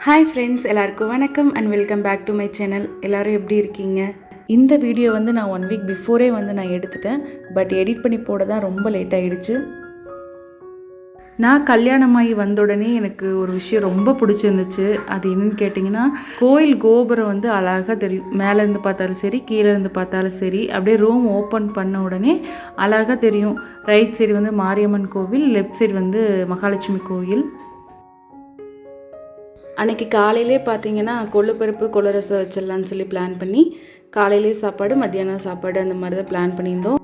Hi friends, எல்லாருக்கும் வணக்கம் and welcome back to my channel. எல்லோரும் எப்படி இருக்கீங்க? இந்த வீடியோ வந்து நான் 1 வீக் பிஃபோரே வந்து நான் எடுத்துட்டேன். பட் எடிட் பண்ணி போட தான் ரொம்ப லேட் ஆகிடுச்சு. நான் கல்யாணமாகி வந்த உடனே எனக்கு ஒரு விஷயம் ரொம்ப பிடிச்சிருந்துச்சு. அது என்னென்னு கேட்டிங்கன்னா, கோயில் கோபுரம் வந்து அழகாக தெரியும். மேலேருந்து பார்த்தாலும் சரி, கீழேருந்து பார்த்தாலும் சரி, அப்படியே ரூம் ஓப்பன் பண்ண உடனே அழகாக தெரியும். ரைட் சைடு வந்து மாரியம்மன் கோவில், லெஃப்ட் சைடு வந்து மகாலட்சுமி கோவில். அன்றைக்கி காலையிலே பார்த்தீங்கன்னா கொள்ளுப்பருப்பு கொள்ளு ரசம் வச்சிடலான்னு சொல்லி பிளான் பண்ணி காலையிலே சாப்பாடு மத்தியானம் சாப்பாடு அந்த மாதிரி தான் பிளான் பண்ணியிருந்தோம்.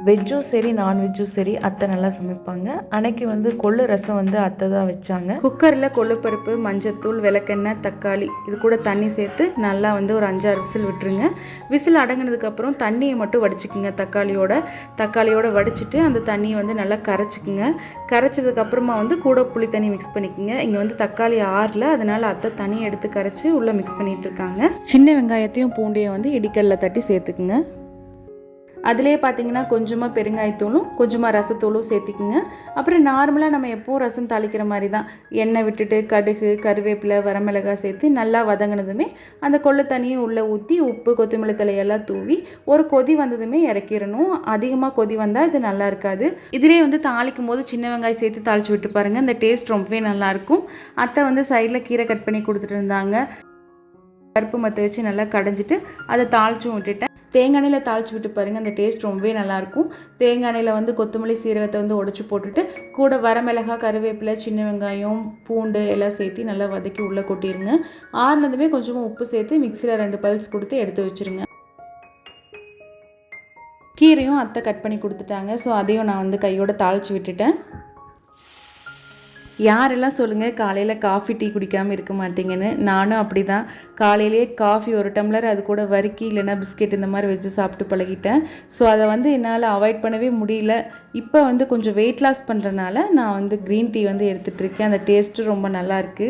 வெஜ்ஜும் சரி நான்வெஜ்ஜும் சரி அத்தை நல்லா சமைப்பாங்க. அன்னைக்கு வந்து கொள்ளு ரசம் வந்து அத்தை தான் வச்சாங்க. குக்கரில் கொள்ளுப்பருப்பு, மஞ்சத்தூள், விளக்கெண்ணெய், தக்காளி இது கூட தண்ணி சேர்த்து நல்லா வந்து ஒரு 5-6 விசில் விட்டுருங்க. விசில் அடங்கினதுக்கப்புறம் தண்ணியை மட்டும் வடிச்சுக்குங்க. தக்காளியோட வடிச்சிட்டு அந்த தண்ணியை வந்து நல்லா கரைச்சிக்குங்க. கரைச்சதுக்கப்புறமா வந்து கூட புளி தண்ணி மிக்ஸ் பண்ணிக்கோங்க. இங்கே வந்து தக்காளி ஆறல, அதனால் அத்தை தண்ணியை எடுத்து கரைச்சி உள்ளே மிக்ஸ் பண்ணிகிட்டு இருக்காங்க. சின்ன வெங்காயத்தையும் பூண்டையும் வந்து இடிக்கல்ல தட்டி சேர்த்துக்குங்க. அதிலே பார்த்தீங்கன்னா கொஞ்சமாக பெருங்காயத்தூளும் கொஞ்சமாக ரசத்தூளும் சேர்த்திக்குங்க. அப்புறம் நார்மலாக நம்ம எப்போவும் ரசம் தாளிக்கிற மாதிரி தான் எண்ணெய் விட்டுட்டு கடுகு, கருவேப்பிலை, வரமிளகாய் சேர்த்து நல்லா வதங்கினதுமே அந்த கொள்ளு தண்ணியும் உள்ளே ஊற்றி உப்பு, கொத்தமல்லி தலையெல்லாம் தூவி ஒரு கொதி வந்ததுமே இறக்கிடணும். அதிகமாக கொதி வந்தால் இது நல்லா இருக்காது. இதிலே வந்து தாளிக்கும் போது சின்ன வெங்காயம் சேர்த்து தாளித்து விட்டு பாருங்கள், இந்த டேஸ்ட் ரொம்பவே நல்லாயிருக்கும். அத்தை வந்து சைடில் கீரை கட் பண்ணி கொடுத்துட்டு இருந்தாங்க. பருப்பு மற்ற வச்சு நல்லா கடைஞ்சிட்டு அதை தாளிச்சும் விட்டுட்டேன். தேங்காய் எண்ணெயில் தாளித்து விட்டு பாருங்கள், அந்த டேஸ்ட் ரொம்பவே நல்லாயிருக்கும். தேங்காய் எண்ணெயில் வந்து கொத்தமல்லி, சீரகத்தை வந்து உடச்சி போட்டுட்டு கூட வரமிளகாய், கருவேப்பிலை, சின்ன வெங்காயம், பூண்டு எல்லாம் சேர்த்து நல்லா வதக்கி உள்ளே கொட்டிடுங்க. ஆறுனதுமே கொஞ்சமாக உப்பு சேர்த்து மிக்சியில் 2 பல்ஸ் கொடுத்து எடுத்து வச்சுருங்க. கீரையும் அத்தை கட் பண்ணி கொடுத்துட்டாங்க. ஸோ அதையும் நான் வந்து கையோட தாளித்து விட்டுட்டேன். யாரெல்லாம் சொல்லுங்கள் காலையில் காஃபி டீ குடிக்காமல் இருக்க மாட்டீங்கன்னு. நானும் அப்படி தான். காலையிலேயே காஃபி 1 டம்ளர், அது கூட வறுக்கி இல்லைன்னா பிஸ்கெட் இந்த மாதிரி வச்சு சாப்பிட்டு பழகிட்டேன். ஸோ அதை வந்து என்னால் அவாய்ட் பண்ணவே முடியல. இப்போ வந்து கொஞ்சம் வெயிட் லாஸ் பண்ணுறனால நான் வந்து க்ரீன் டீ வந்து எடுத்துகிட்ருக்கேன். அந்த டேஸ்ட்டும் ரொம்ப நல்லாயிருக்கு.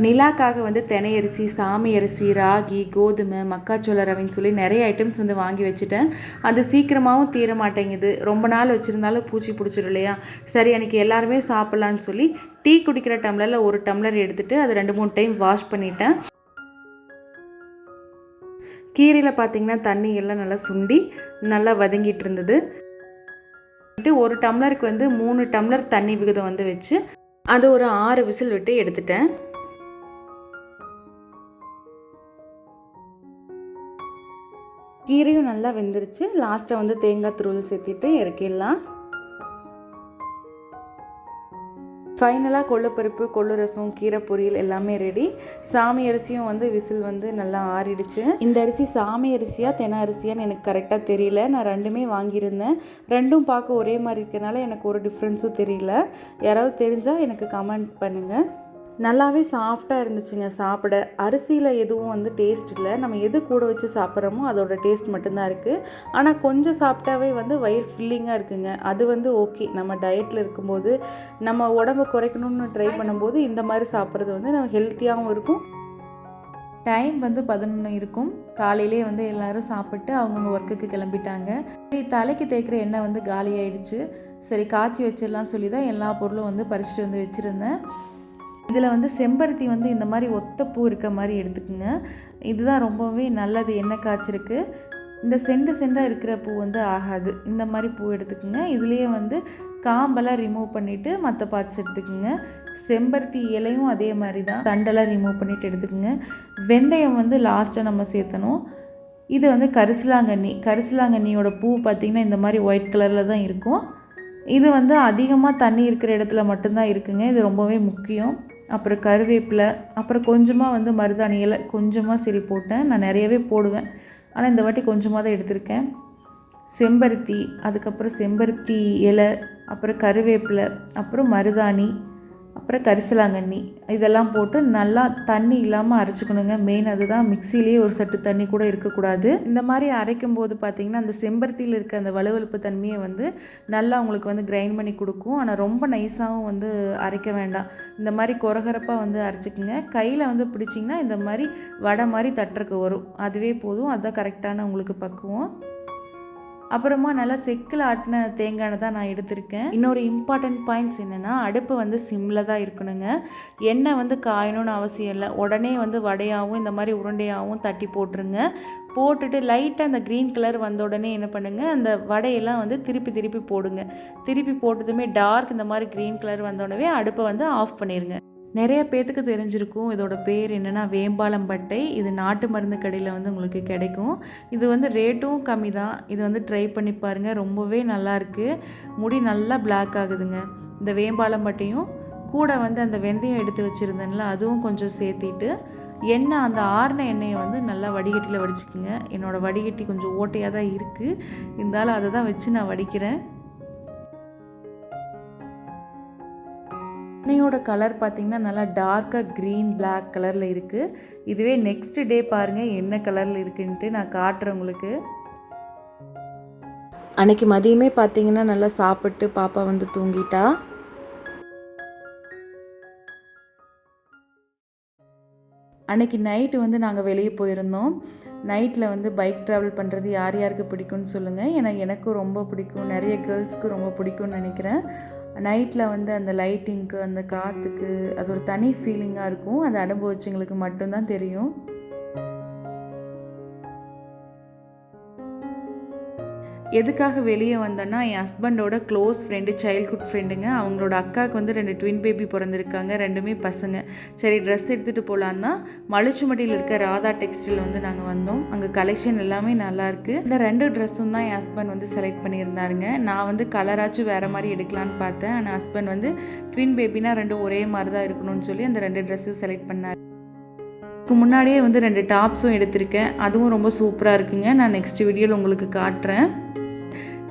நிலாக்காக வந்து தினை அரிசி, சாமி அரிசி, ராகி, கோதுமை, மக்காச்சோள ரவைன்னு சொல்லி நிறைய ஐட்டம்ஸ் வந்து வாங்கி வச்சுட்டேன். அது சீக்கிரமாகவும் தீர மாட்டேங்குது. ரொம்ப நாள் வச்சுருந்தாலும் பூச்சி பிடிச்சிடும் இல்லையா? சரி, அன்றைக்கி எல்லாருமே சாப்பிட்லான்னு சொல்லி டீ குடிக்கிற டம்ளரில் 1 டம்ளர் எடுத்துகிட்டு அதை 2-3 டைம் வாஷ் பண்ணிட்டேன். கீரையில் பார்த்திங்கன்னா தண்ணி எல்லாம் நல்லா சுண்டி நல்லா வதங்கிட்டு இருந்தது. 1 டம்ளருக்கு வந்து 3 டம்ளர் தண்ணி விகிதம் வந்து வச்சு அது ஒரு 6 விசில் விட்டு எடுத்துட்டேன். கீரையும் நல்லா வெந்துருச்சு. லாஸ்ட்டாக வந்து தேங்காய் துருவல் சேர்த்திட்டு இறக்கிடலாம். ஃபைனலாக கொள்ளுப்பருப்பு, கொள்ளு ரசம், கீரை பொரியல் எல்லாமே ரெடி. சாமி அரிசியும் வந்து விசில் வந்து நல்லா ஆறிடுச்சு. இந்த அரிசி சாமி அரிசியா தென அரிசியான்னு எனக்கு கரெக்டாக தெரியல. நான் 2மே வாங்கியிருந்தேன். 2ம் பார்க்க ஒரே மாதிரி இருக்கனால எனக்கு ஒரு டிஃப்ரென்ஸும் தெரியல. யாராவது தெரிஞ்சால் எனக்கு கமெண்ட் பண்ணுங்கள். நல்லாவே சாஃப்டாக இருந்துச்சுங்க சாப்பிட. அரிசியில் எதுவும் வந்து டேஸ்ட் இல்லை. நம்ம எது கூட வச்சு சாப்பிட்றோமோ அதோட டேஸ்ட் மட்டும்தான் இருக்குது. ஆனால் கொஞ்சம் சாப்பிட்டாவே வந்து வயிறு ஃபில்லிங்காக இருக்குங்க. அது வந்து ஓகே. நம்ம டயட்டில் இருக்கும்போது நம்ம உடம்பை குறைக்கணும்னு ட்ரை பண்ணும்போது இந்த மாதிரி சாப்பிட்றது வந்து நம்ம ஹெல்த்தியாகவும் இருக்கும். டைம் வந்து 11 இருக்கும். காலையிலே வந்து எல்லோரும் சாப்பிட்டு அவங்கவுங்க ஒர்க்குக்கு கிளம்பிட்டாங்க. தலைக்கு தேய்க்கிற எண்ணெய் வந்து காலி ஆயிடுச்சு. சரி, காய்ச்சி வச்சிடலாம் சொல்லி தான் எல்லா பொருளும் வந்து பறிச்சுட்டு வந்து வச்சுருந்தேன். இதில் வந்து செம்பருத்தி வந்து இந்த மாதிரி ஒத்த பூ இருக்க மாதிரி எடுத்துக்குங்க. இதுதான் ரொம்பவே நல்லது எண்ணெய் காய்ச்சிருக்கு. இந்த செண்டாக இருக்கிற பூ வந்து ஆகாது. இந்த மாதிரி பூ எடுத்துக்குங்க. இதுலேயே வந்து காம்பெல்லாம் ரிமூவ் பண்ணிவிட்டு மற்ற பார்ட்ஸ் எடுத்துக்குங்க. செம்பருத்தி இலையும் அதே மாதிரி தான் தண்டெல்லாம் ரிமூவ் பண்ணிவிட்டு எடுத்துக்குங்க. வெந்தயம் வந்து லாஸ்ட்டாக நம்ம சேர்த்தணும். இது வந்து கரிசலாங்கண்ணியோட பூ பார்த்திங்கன்னா இந்த மாதிரி ஒயிட் கலரில் தான் இருக்கும். இது வந்து அதிகமாக தண்ணி இருக்கிற இடத்துல மட்டும்தான் இருக்குங்க. இது ரொம்பவே முக்கியம். அப்புறம் கருவேப்பிலை, அப்புறம் கொஞ்சமாக வந்து மருதாணி இலை கொஞ்சமாக சரி போட்டேன். நான் நிறையவே போடுவேன், ஆனால் இந்த வாட்டி கொஞ்சமாக தான் எடுத்திருக்கேன். செம்பருத்தி, அதுக்கப்புறம் செம்பருத்தி இலை, அப்புறம் கருவேப்பிலை, அப்புறம் மருதாணி, அப்புறம் கரிசலாங்கண்ணி இதெல்லாம் போட்டு நல்லா தண்ணி இல்லாமல் அரைச்சிக்கணுங்க. மெயின் அதுதான். மிக்சிலேயே ஒரு சட்டு தண்ணி கூட இருக்கக்கூடாது. இந்த மாதிரி அரைக்கும் போது பார்த்திங்கன்னா அந்த செம்பருத்தியில் இருக்க அந்த வலுவலுப்பு தன்மையை வந்து நல்லா உங்களுக்கு வந்து கிரைண்ட் பண்ணி கொடுக்கும். ஆனால் ரொம்ப நைஸாகவும் வந்து அரைக்க வேண்டாம். இந்த மாதிரி கொரகரப்பாக வந்து அரைச்சிக்குங்க. கையில் வந்து பிடிச்சிங்கன்னா இந்த மாதிரி வடை மாதிரி தட்டுறக்கு வரும். அதுவே போதும். அதுதான் கரெக்டான உங்களுக்கு பக்குவம். அப்புறமா நல்லா செக்கில் ஆட்டின தேங்காய் எண்ணெய் தான் நான் எடுத்திருக்கேன். இன்னொரு இம்பார்ட்டன்ட் பாயிண்ட்ஸ் என்னென்னா, அடுப்பு வந்து சிம்மில் தான் இருக்கணுங்க. எண்ணெய் வந்து காயணும்னு அவசியம் இல்லை. உடனே வந்து வடையாகவும் இந்த மாதிரி உருண்டையாகவும் தட்டி போட்டுருங்க. போட்டுட்டு லைட்டாக அந்த க்ரீன் கலர் வந்த உடனே என்ன பண்ணுங்கள், அந்த வடையெல்லாம் வந்து திருப்பி போடுங்க. திருப்பி போட்டதுமே டார்க் இந்த மாதிரி க்ரீன் கலர் வந்த உடனே அடுப்பை வந்து ஆஃப் பண்ணிடுங்க. நிறைய பேர்த்துக்கு தெரிஞ்சிருக்கும் இதோட பேர் என்னென்னா வேம்பாலம்பட்டை. இது நாட்டு மருந்து கடையில் வந்து உங்களுக்கு கிடைக்கும். இது வந்து ரேட்டும் கம்மி தான். இது வந்து ட்ரை பண்ணி பாருங்கள், ரொம்பவே நல்லாயிருக்கு. முடி நல்லா பிளாக் ஆகுதுங்க. இந்த வேம்பாலம்பட்டையும் கூட வந்து அந்த வெந்தயம் எடுத்து வச்சுருந்தேன்ல அதுவும் கொஞ்சம் சேர்த்திட்டு எண்ணெய் அந்த ஆறின எண்ணெயை வந்து நல்லா வடிகட்டியில் வடிச்சுக்குங்க. என்னோடய வடிகட்டி கொஞ்சம் ஓட்டையாக தான் இருக்குது, இருந்தாலும் அதை தான் வச்சு நான் வடிக்கிறேன். எண்ணெயோட கலர் பார்த்திங்கன்னா நல்லா டார்க்காக க்ரீன் பிளாக் கலரில் இருக்குது. இதுவே நெக்ஸ்ட் டே பாருங்கள் என்ன கலரில் இருக்குன்ட்டு நான் காட்டுறேன் உங்களுக்கு. அன்றைக்கி மதியமே பார்த்திங்கன்னா நல்லா சாப்பிட்டு பாப்பா வந்து தூங்கிட்டா. அன்றைக்கி நைட்டு வந்து நாங்கள் வெளியே போயிருந்தோம். நைட்டில் வந்து பைக் ட்ராவல் பண்ணுறது யார் யாருக்கு பிடிக்கும்னு சொல்லுங்கள். ஏன்னா எனக்கும் ரொம்ப பிடிக்கும், நிறைய கேர்ள்ஸ்க்கு ரொம்ப பிடிக்கும்னு நினைக்கிறேன். நைட்டில் வந்து அந்த லைட்டிங்க்கு அந்த காற்றுக்கு அது ஒரு தனி ஃபீலிங்காக இருக்கும். அதை அனுபவிச்சவங்களுக்கு மட்டும்தான் தெரியும். எதுக்காக வெளியே வந்தேன்னா, என் ஹஸ்பண்டோட க்ளோஸ் ஃப்ரெண்டு, சைல்ட்ஹுட் ஃப்ரெண்டுங்க. அவங்களோட அக்காவுக்கு வந்து 2 ட்வின் பேபி பிறந்திருக்காங்க, 2மே பசங்க. சரி ட்ரெஸ் எடுத்துகிட்டு போகலான்னா மலுச்சுமட்டியில் இருக்க ராதா டெக்ஸ்டைல் வந்து நாங்கள் வந்தோம். அங்கே கலெக்ஷன் எல்லாமே நல்லாயிருக்கு. இந்த 2 ட்ரெஸ்ஸும் தான் என் ஹஸ்பண்ட் வந்து செலக்ட் பண்ணியிருந்தாருங்க. நான் வந்து கலராச்சும் வேறு மாதிரி எடுக்கலான்னு பார்த்தேன். ஆனால் ஹஸ்பண்ட் வந்து ட்வின் பேபினா 2 ஒரே மாதிரி தான் இருக்கணும்னு சொல்லி அந்த 2 ட்ரெஸ்ஸும் செலக்ட் பண்ணார். இதுக்கு முன்னாடியே வந்து 2 டாப்ஸும் எடுத்திருக்கேன், அதுவும் ரொம்ப சூப்பராக இருக்குங்க. நான் நெக்ஸ்ட் வீடியோவில் உங்களுக்கு காட்டுறேன்.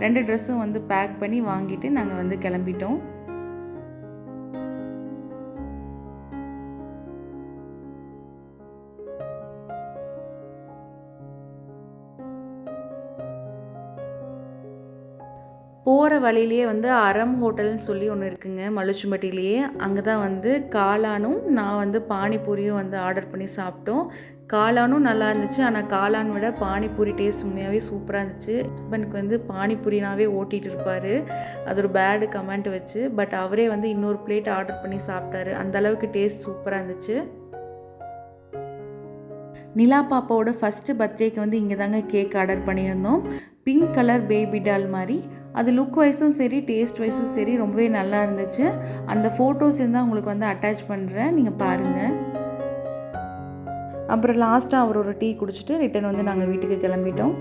2 ட்ரெஸ்ஸும் வந்து பேக் பண்ணி வாங்கிட்டு நாங்கள் வந்து கிளம்பிட்டோம். போகிற வழியிலேயே வந்து அறம் ஹோட்டல்னு சொல்லி ஒன்று இருக்குங்க மலுச்சும்பட்டியிலேயே. அங்கே தான் வந்து காளானும் நான் வந்து பானிபூரியும் வந்து ஆர்டர் பண்ணி சாப்பிட்டோம். காளானும் நல்லா இருந்துச்சு, ஆனால் காளான் விட பானிபூரி டேஸ்ட் உண்மையாகவே சூப்பராக இருந்துச்சு. ஹஸ்பண்டுக்கு வந்து பானிபூரினாவே ஓட்டிகிட்டு இருப்பார், அது ஒரு பேடு கமெண்ட் வச்சு. பட் அவரே வந்து இன்னொரு பிளேட் ஆர்டர் பண்ணி சாப்பிட்டாரு. அந்தளவுக்கு டேஸ்ட் சூப்பராக இருந்துச்சு. நிலா பாப்பாவோட ஃபஸ்ட்டு பர்த்டேக்கு வந்து இங்கே தாங்க கேக் ஆர்டர் பண்ணியிருந்தோம். பிங்க் கலர் பேபி டால் மாதிரி. அது லுக் வைஸும் சரி டேஸ்ட் வைஸும் சரி ரொம்பவே நல்லா இருந்துச்சு. அந்த ஃபோட்டோஸ் இருந்தால் உங்களுக்கு வந்து அட்டாச் பண்ணுறேன், நீங்கள் பாருங்கள். அப்புறம் லாஸ்ட்டாக அவர் ஒரு டீ குடிச்சிட்டு ரிட்டன் வந்து நாங்கள் வீட்டுக்கு கிளம்பிட்டோம்.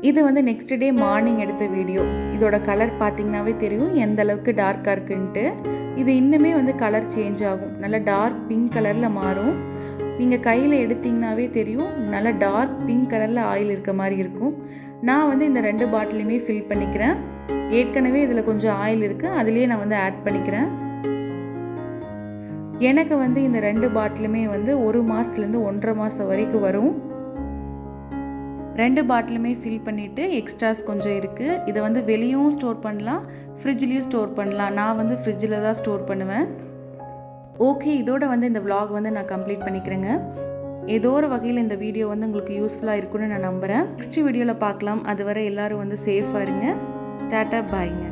இது வந்து நெக்ஸ்ட் டே மார்னிங் எடுத்த வீடியோ. இதோட கலர் பார்த்திங்கனாவே தெரியும் எந்த அளவுக்கு டார்க்காக இருக்குன்ட்டு. இது இன்னுமே வந்து கலர் சேஞ்ச் ஆகும், நல்லா டார்க் பிங்க் கலரில் மாறும். நீங்கள் கையில் எடுத்திங்கனாவே தெரியும் நல்லா டார்க் பிங்க் கலரில் ஆயில் இருக்க மாதிரி இருக்கும். நான் வந்து இந்த 2 பாட்டிலையுமே ஃபில் பண்ணிக்கிறேன். ஏற்கனவே இதில் கொஞ்சம் ஆயில் இருக்குது, அதுலேயே நான் வந்து ஆட் பண்ணிக்கிறேன். எனக்கு வந்து இந்த 2 பாட்டிலுமே வந்து 1 மாதத்துலேருந்து 1.5 மாதம் வரைக்கும் வரும். 2 பாட்டிலுமே ஃபில் பண்ணிவிட்டு எக்ஸ்ட்ராஸ் கொஞ்சம் இருக்குது. இதை வந்து வெளியும் ஸ்டோர் பண்ணலாம், ஃப்ரிட்ஜ்லேயும் ஸ்டோர் பண்ணலாம். நான் வந்து ஃப்ரிட்ஜில் தான் ஸ்டோர் பண்ணுவேன். ஓகே, இதோட வந்து இந்த vlog வந்து நான் கம்ப்ளீட் பண்ணிக்கிறேங்க. ஏதோ ஒரு வகையில் இந்த வீடியோ வந்து உங்களுக்கு யூஸ்ஃபுல்லாக இருக்குன்னு நான் நம்புகிறேன். நெக்ஸ்ட் வீடியோவில் பார்க்கலாம். அதுவரை எல்லோரும் வந்து சேஃபாக இருங்க. டாட்டா பாய்ங்க.